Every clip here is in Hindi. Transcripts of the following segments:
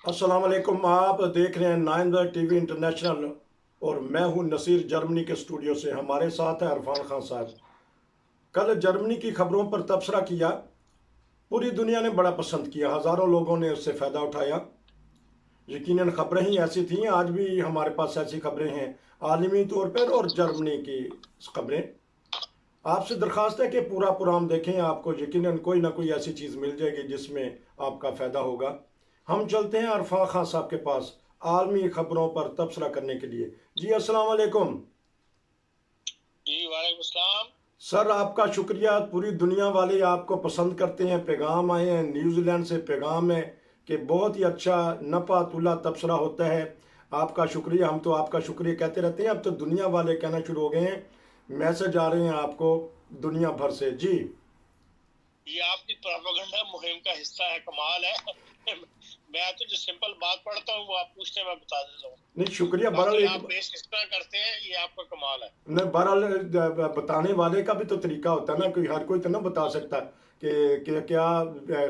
अस्सलाम वालेकुम। आप देख रहे हैं 9 टीवी इंटरनेशनल और मैं हूं नसीर जर्मनी के स्टूडियो से। हमारे साथ है अरफान खान साहब। कल जर्मनी की खबरों पर तबसरा किया, पूरी दुनिया ने बड़ा पसंद किया, हज़ारों लोगों ने उससे फ़ायदा उठाया। यकीनन खबरें ही ऐसी थीं, आज भी हमारे पास ऐसी खबरें हैं आलमी तौर पर और जर्मनी की खबरें। आपसे दरख्वास्त है कि पूरा प्रोग्राम देखें, आपको यकीनन कोई ना कोई ऐसी चीज़ मिल जाएगी जिसमें आपका फ़ायदा होगा। हम चलते हैं अरफा खान साहब के पास आलमी खबरों पर तबसरा करने के लिए। जी अस्सलाम वालेकुम। जी वालेकुम सलाम। सर आपका शुक्रिया, पूरी दुनिया वाले आपको पसंद करते हैं। पैगाम आए हैं न्यूजीलैंड से, पैगाम है कि बहुत ही अच्छा नपा तुला तबसरा होता है। आपका शुक्रिया, हम तो आपका शुक्रिया कहते रहते हैं, अब तो दुनिया वाले कहना शुरू हो गए हैं। मैसेज आ रहे हैं आपको दुनिया भर से। जी ये आपकी प्रोपेगेंडा मुहिम का हिस्सा है, कमाल है। मैं तो जो सिंपल बात पढ़ता हूँ वो आप पूछते हैं, मैं बता देता हूँ। नहीं शुक्रिया, बहरहाल बाकी एक आप पेश किस तरह करते हैं ये आपका कमाल है। नहीं, बहरहाल बताने वाले का भी तो तरीका होता है ना, कोई हर कोई तो ना बता सकता कि क्या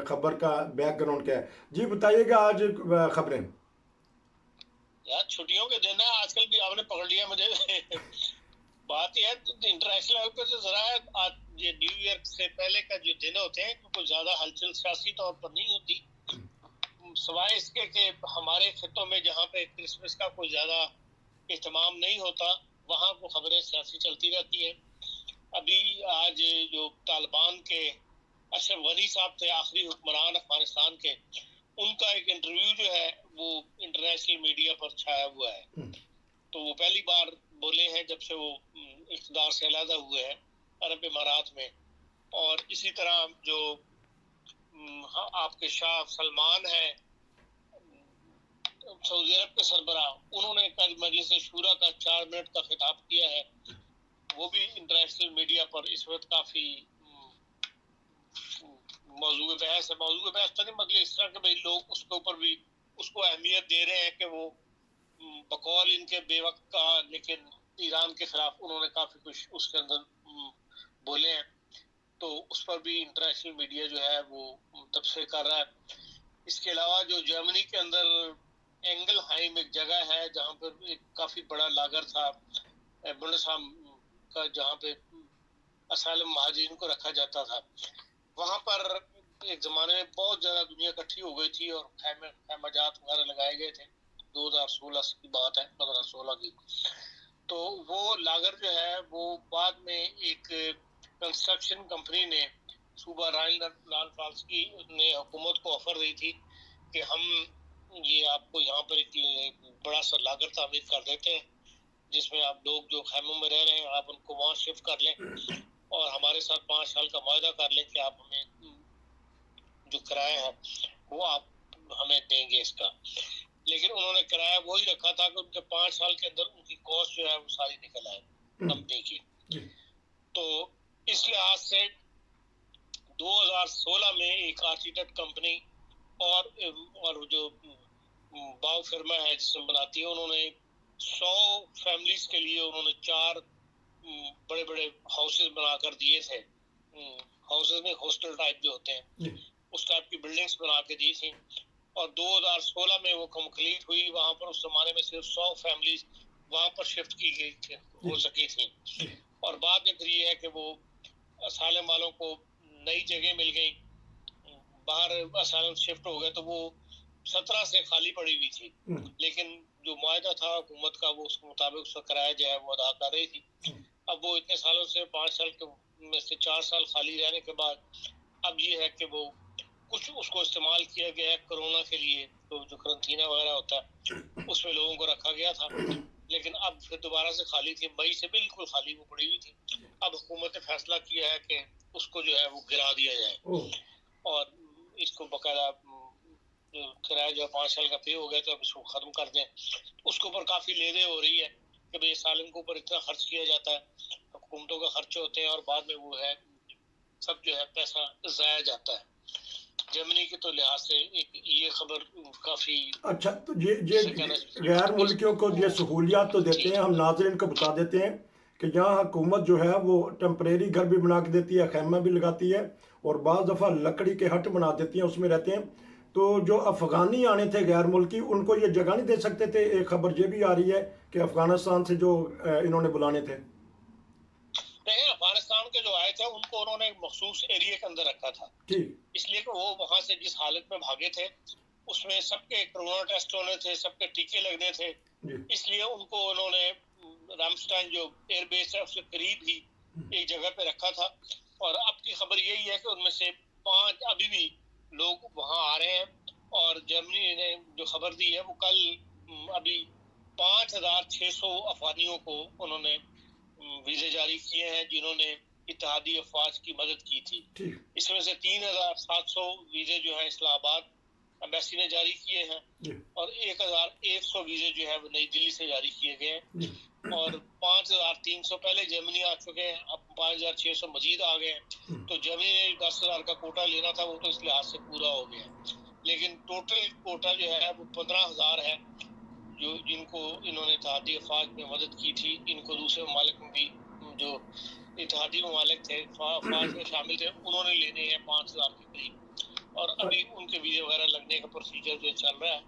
खबर का बैकग्राउंड क्या है। जी बताइएगा आज खबरें। यार छुट्टियों के दिन है आजकल, भी आपने पकड़ लिया मुझे। बात यह है तो इंटरनेशनल लेवल पे तो जरा आज ये न्यू ईयर से पहले का जो दिन होते हैं कुछ ज्यादा हलचल सियासी तौर पर नहीं होती, सिवाय इसके कि हमारे खितों में जहाँ पे क्रिसमस का कोई ज्यादा एहतमाम नहीं होता वहाँ को खबरें सियासी चलती रहती है। अभी आज जो तालिबान के अशरफ गनी साहब थे, आखिरी हुक्मरान अफगानिस्तान के, उनका एक इंटरव्यू जो है वो इंटरनेशनल मीडिया पर छाया हुआ है। तो वो पहली बार बोले हैं जब से वो इक़्तिदार से अलहदा हुए हैं अरब इमारात में। और इसी तरह जो आपके शाह सलमान है, सऊदी अरब के सरबराह, उन्होंने कल मजलिस शूरा का 4 मिनट का खिताब किया है। वो भी इंटरनेशनल मीडिया पर इस वक्त काफी मौजूद बहस है। मौजूद बहस तो नहीं, मतलब इस तरह के भाई लोग उसके ऊपर भी उसको अहमियत दे रहे हैं कि वो बकौल इनके बेवक्त का, लेकिन ईरान के खिलाफ उन्होंने काफी कुछ उसके अंदर बोले हैं। तो उस पर भी इंटरनेशनल मीडिया जो है वो तबसरे कर रहा है। इसके अलावा जो जर्मनी के अंदर एंगलहाइम एक जगह है जहाँ पर एक काफी बड़ा लागर था बुंडेसहाम का, जहाँ पे असाइलम महाजिन को रखा जाता था, वहां पर एक जमाने में बहुत ज्यादा दुनिया इकट्ठी हो गई थी और खैमाजात वगैरह लगाए गए थे। 2016 की बात है, 15-16 की। तो वो लागर जो है वो बाद में एक कंस्ट्रक्शन कंपनी ने, सूबा राइनलैंड फाल्स की ने हुकूमत को ऑफर दी थी कि हम ये आपको यहाँ पर एक बड़ा सा लागर तामीर कर देते हैं जिसमें आप लोग जो खैमों में रह रहे हैं आप उनको वहाँ शिफ्ट कर लें और हमारे साथ 5 साल का वायदा कर लें कि आप हमें जो किराया है वो आप हमें देंगे इसका। लेकिन उन्होंने किराया वही रखा था कि उनके 5 साल के अंदर उनकी कॉस्ट जो है वो सारी निकल आए कंपनी की। तो इस लिहाज से 2016 में एक आर्किटेक्ट कंपनी और जो बाव फिर्मा है जिसमें बनाती है, उन्होंने 100 फैमिलीज के लिए उन्होंने 4 बड़े बड़े हाउसेस बनाकर दिए थे। हाउसेस में हॉस्टल टाइप जो होते हैं उस टाइप की बिल्डिंग्स बना के दी थी। और 2016 में वो कंप्लीट हुई। वहां पर उस जमाने में सिर्फ 100 फैमिलीज वहां पर शिफ्ट की गई हो सकी थी। और बाद में फिर ये है कि वो असालम वालों को नई जगह मिल गई, बाहर असालम शिफ्ट हो गए, तो वो 17 से खाली पड़ी हुई थी। लेकिन जो मुआहदा था हुकूमत का वो उसके मुताबिक उसका किराया जो है वो अदा कर रही थी। अब वो इतने सालों से 5 साल के में से 4 साल खाली रहने के बाद अब ये है कि वो कुछ उसको इस्तेमाल किया गया है कोरोना के लिए, तो जो करंटीना वगैरह होता है उसमें लोगों को रखा गया था। लेकिन अब फिर दोबारा से खाली थी, मई से बिल्कुल खाली वो पड़ी हुई थी। अब हुकूमत ने फैसला किया है कि उसको जो है वो गिरा दिया जाए और इसको बकायदा किराया जो 5 साल का पे हो गया तो अब इसको खत्म कर दें। उसके ऊपर काफी लेदे हो रही है कि भाई सालिम के ऊपर इतना खर्च किया जाता है, हुकूमतों का खर्चे होते हैं और बाद में वो है सब जो है पैसा जाया जाता है। जर्मनी के तो लिहाज से एक ये खबर काफी अच्छा, तो ये गैर मुल्कियों को ये सहूलियात तो देते हैं, हम नाज़रीन को बता देते हैं कि यहाँ हुकूमत जो है वो टेम्परेरी घर भी बना के देती है, खैमा भी लगाती है और बाज़ दफ़ा लकड़ी के हट बना देती है, उसमें रहते हैं। तो जो अफगानी आने थे गैर मुल्की, उनको ये जगह नहीं दे सकते थे? एक खबर ये भी आ रही है कि अफगानिस्तान से जो इन्होंने बुलाने थे। नहीं, अफगानिस्तान के जो आए थे उनको उन्होंने एक मखसूस एरिया के अंदर रखा था, ठीक। इसलिए कि वो वहां से जिस हालत में भागे थे उसमें सबके कोरोना टेस्ट होने थे, सबके टीके लगने थे, जी। इसलिए उनको उन्होंने रामस्टाइन जो एयरबेस है उसके करीब ही एक जगह पे रखा था। और अब की खबर यही है कि उनमें से 5 अभी भी लोग वहां आ रहे हैं। और जर्मनी ने जो खबर दी है वो कल अभी 5,600 अफगानियों को उन्होंने वीजे जारी किए हैं जिन्होंने इत्तेहादी अफवाज की मदद की थी। ठीक। इसमें से 3,700 वीजे जो है इस्लामाबाद एम्बेसी ने जारी किए हैं जी। और 1,100 वीजे जो है वो नई दिल्ली से जारी किए गए हैं। जी। और 5,300 पहले जर्मनी आ चुके हैं, अब 5,600 मजीद आ गए हैं। तो जर्मनी ने 10,000 का कोटा लेना था वो तो इस लिहाज से पूरा हो गया है, लेकिन टोटल कोटा जो है वो 15,000 है जो जिनको इन्होंने इत्तेहादी अफवाज में मदद की थी। इनको दूसरे ममालिक में भी जो इत्तेहादी ममालिक थे अफवाज में शामिल थे उन्होंने लेने हैं 5,000 के करीब। और अभी उनके वीजे वगैरह लगने का प्रोसीजर जो चल रहा है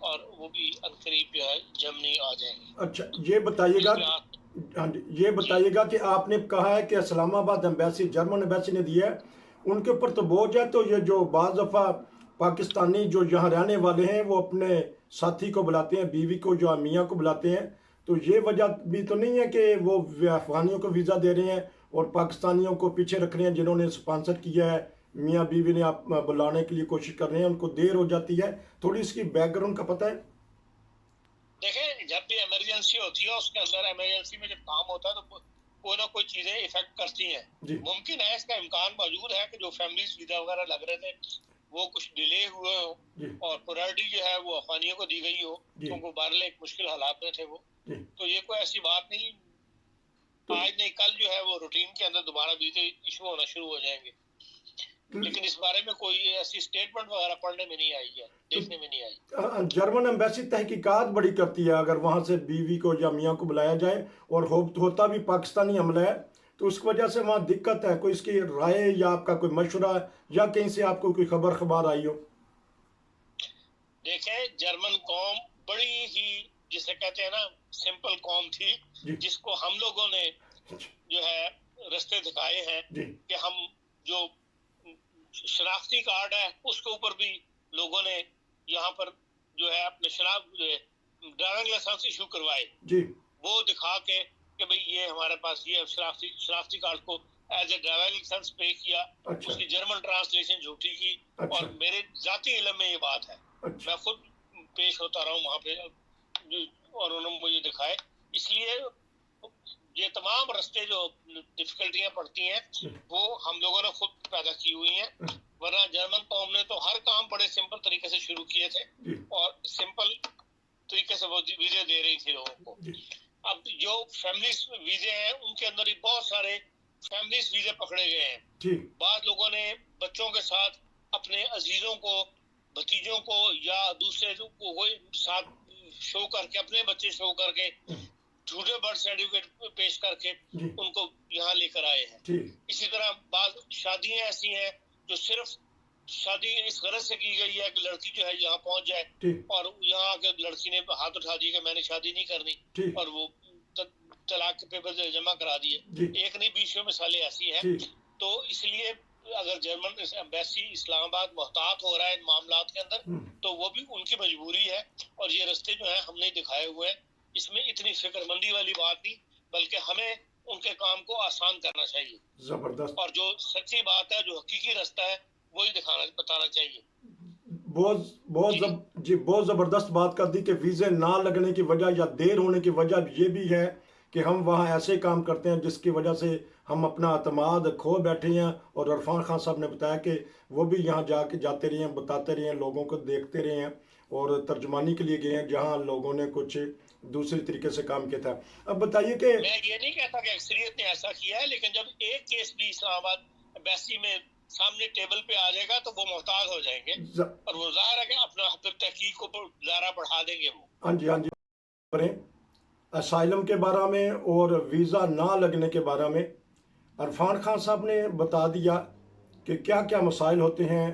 और वो भी अनकरीब जो है जर्मनी आ जाएंगे। अच्छा, ये बताइएगा, हाँ जी, ये बताइएगा कि आपने कहा है कि इस्लामाबाद एम्बेसी, जर्मन एम्बेसी ने दिया है, उनके ऊपर तो बोझ है। तो ये जो बाज़ दफ़ा पाकिस्तानी जो यहाँ रहने वाले हैं वो अपने साथी को बुलाते हैं, बीवी को या मियाँ को बुलाते हैं, तो ये वजह भी तो नहीं है कि वो अफगानियों को वीज़ा दे रहे हैं और पाकिस्तानियों को पीछे रख रहे हैं जिन्होंने स्पॉन्सर किया है, मियाँ बीवी ने आप बुलाने के लिए कोशिश कर रहे हैं, उनको देर हो जाती है? थोड़ी इसकी बैकग्राउंड का पता है? देखें, जब भी इमरजेंसी होती है उसके अंदर इमरजेंसी में जब काम होता है तो कोई ना कोई चीजें इफेक्ट करती हैं। मुमकिन है, इसका इम्कान मौजूद है कि जो फैमिलीज वीजा वगैरह लग रहे थे वो कुछ डिले हुए हो और प्रायोरिटी जो है वो अफगानियों को दी गई हो, क्योंकि बहरहाल एक मुश्किल हालात में थे वो। तो ये कोई ऐसी बात नहीं, आज नहीं कल जो है वो रूटीन के अंदर दोबारा वीजे इशू होना शुरू हो जाएंगे। लेकिन इस बारे में कोई ऐसी स्टेटमेंट वगैरह पढ़ने में नहीं आई है, देखने में नहीं आई। जर्मन एम्बेसी तहकीकात बड़ी करती है अगर वहां से बीवी को या मियाँ को बुलाया जाए, और होता भी पाकिस्तानी हमला है, तो उस वजह से वहाँ दिक्कत है। कोई इसकी राय या आपका कोई मशवरा या कहीं से आपको कोई खबर आई हो? देखें, जर्मन कौम बड़ी ही जिसे कहते हैं ना सिंपल कौम थी, जिसको हम लोगों ने जो है रास्ते दिखाए हैं कि हम जो शनाख्ती कार्ड है उसके ऊपर भी लोगों ने यहाँ पर जो है अपने ड्राइविंग लाइसेंस इशू करवाए जी, वो दिखा के कि भाई ये हमारे पास ये शनाख्ती कार्ड को एज ए ड्राइविंग लाइसेंस पे किया। अच्छा। उसकी जर्मन ट्रांसलेशन झूठी की। अच्छा। और मेरे जाती इल्म में ये बात है। अच्छा। मैं खुद पेश होता रहा हूँ वहाँ पे और उन्होंने मुझे दिखाए। इसलिए ये तमाम रास्ते जो डिफिकल्टियां पड़ती हैं वो हम लोगों ने खुद पैदा की हुई हैं, वरना जर्मन कौम ने तो हर काम बड़े सिंपल तरीके से शुरू किए थे और सिंपल तरीके से वो वीजे दे रही थी लोगों को। अब जो फैमिलीज वीजे हैं उनके अंदर ही बहुत सारे फैमिलीज वीजे पकड़े गए हैं। बाद लोगों ने बच्चों के साथ अपने अजीजों को, भतीजों को या दूसरे को साथ शो करके, अपने बच्चे शो करके झूठे बर्थ सर्टिफिकेट पेश करके उनको यहाँ लेकर आए हैं। इसी तरह बाद शादियां ऐसी हैं जो सिर्फ शादी इस गरज से की गई है कि लड़की जो है यहाँ पहुंच जाए और यहाँ आके लड़की ने हाथ उठा दिया कि मैंने शादी नहीं करनी और वो तलाक के पेपर जमा करा दिए। एक नहीं 20 मिसालें ऐसी हैं। तो इसलिए अगर जर्मन एम्बेसी इस्लामाबाद मोहतात हो रहा है इन मामलात के अंदर तो वो भी उनकी मजबूरी है और ये रास्ते जो है हमने दिखाए हुए हैं। इसमें इतनी फिक्रमंदी वाली बात नहीं, बल्कि हमें उनके काम को आसान करना चाहिए। जबरदस्त। और जो सच्ची बात है, जो हकीकी रास्ता है, वही बताना चाहिए। बहुत जबरदस्त बात कर दी कि वीजे ना लगने की वजह या देर होने की वजह ये भी है कि हम वहाँ ऐसे काम करते हैं जिसकी वजह से हम अपना अतमाद खो बैठे हैं। और इरफान खान साहब ने बताया कि वो भी यहाँ जाते रहे हैं, बताते रहे हैं, लोगों को देखते रहे हैं और तर्जमानी के लिए गए हैं जहाँ लोगों ने कुछ दूसरी तरीके से काम किया था। अब बताइए कि मैं ये नहीं कहता कि अक्सरियत ने ऐसा किया है, लेकिन जब एक केस भी इस्लामाबाद एम्बेसी में सामने टेबल पे आ जाएगा तो वो मोहताज हो जाएंगे और वो जाहिर है कि अपना तहकीक को दायरा बढ़ा देंगे वो। हाँ जी असाइलम के बारे में और वीज़ा ना लगने के बारे में इरफान खान साहब ने बता दिया कि क्या क्या मसाइल होते हैं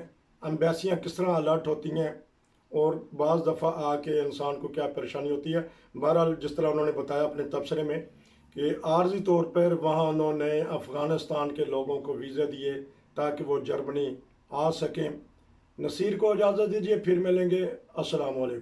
एम्बेसियाँ किस तरह अलर्ट होती हैं और बाज़ दफ़ा आके इंसान को क्या परेशानी होती है। बहरहाल जिस तरह उन्होंने बताया अपने तबसरे में कि आर्जी तौर पर वहाँ उन्होंने अफ़गानिस्तान के लोगों को वीज़ा दिए ताकि वो जर्मनी आ सकें। नसीर को इजाज़त दीजिए, फिर मिलेंगे। अस्सलाम वालेकुम।